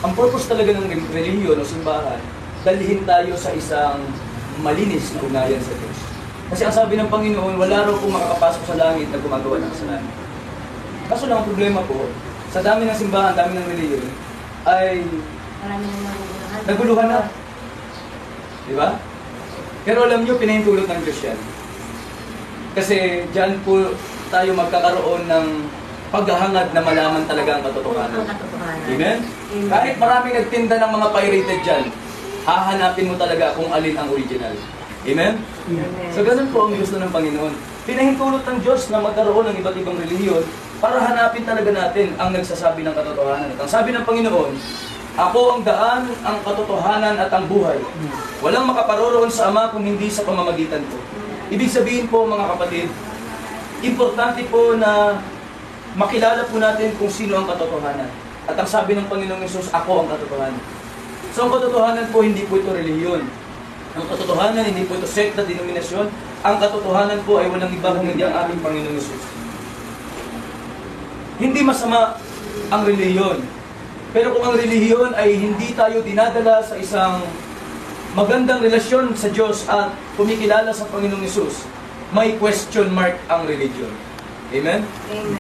ang purpose talaga ng relihiyon o simbahan, dalhin tayo sa isang malinis na ugnayan sa Diyos. Kasi ang sabi ng Panginoon, wala raw kung makakapasok sa langit na gumagawa ng kasalanan. Kaso lang ang problema po, sa dami ng simbahan, dami ng relihiyon, ay Marami nang naguluhan na. Di ba? Pero alam nyo, pinahintulot ng Diyos yan. Kasi dyan po tayo magkakaroon ng paghahangad na malaman talaga ang katotohanan. Amen? Kahit maraming nagtinda ng mga pirated dyan, hahanapin mo talaga kung alin ang original. Amen? So ganun po ang gusto ng Panginoon. Pinahintulot ng Diyos na magkaroon ng iba't ibang relihiyon para hanapin talaga natin ang nagsasabi ng katotohanan. At ang sabi ng Panginoon, ako ang daan, ang katotohanan at ang buhay. Walang makaparoroon sa Ama kung hindi sa pamamagitan ko. Ibig sabihin po mga kapatid, importante po na makilala po natin kung sino ang katotohanan. At ang sabi ng Panginoong Yesus, ako ang katotohanan. So ang katotohanan po, hindi po ito relihiyon. Ang katotohanan, hindi po ito sekta, denominasyon. Ang katotohanan po ay walang iba kung hindi ang ating Panginoong Yesus. Hindi masama ang relihiyon. Pero kung ang relihiyon ay hindi tayo dinadala sa isang magandang relasyon sa Diyos at kumikilala sa Panginoong Yesus, may question mark ang religion. Amen? Amen.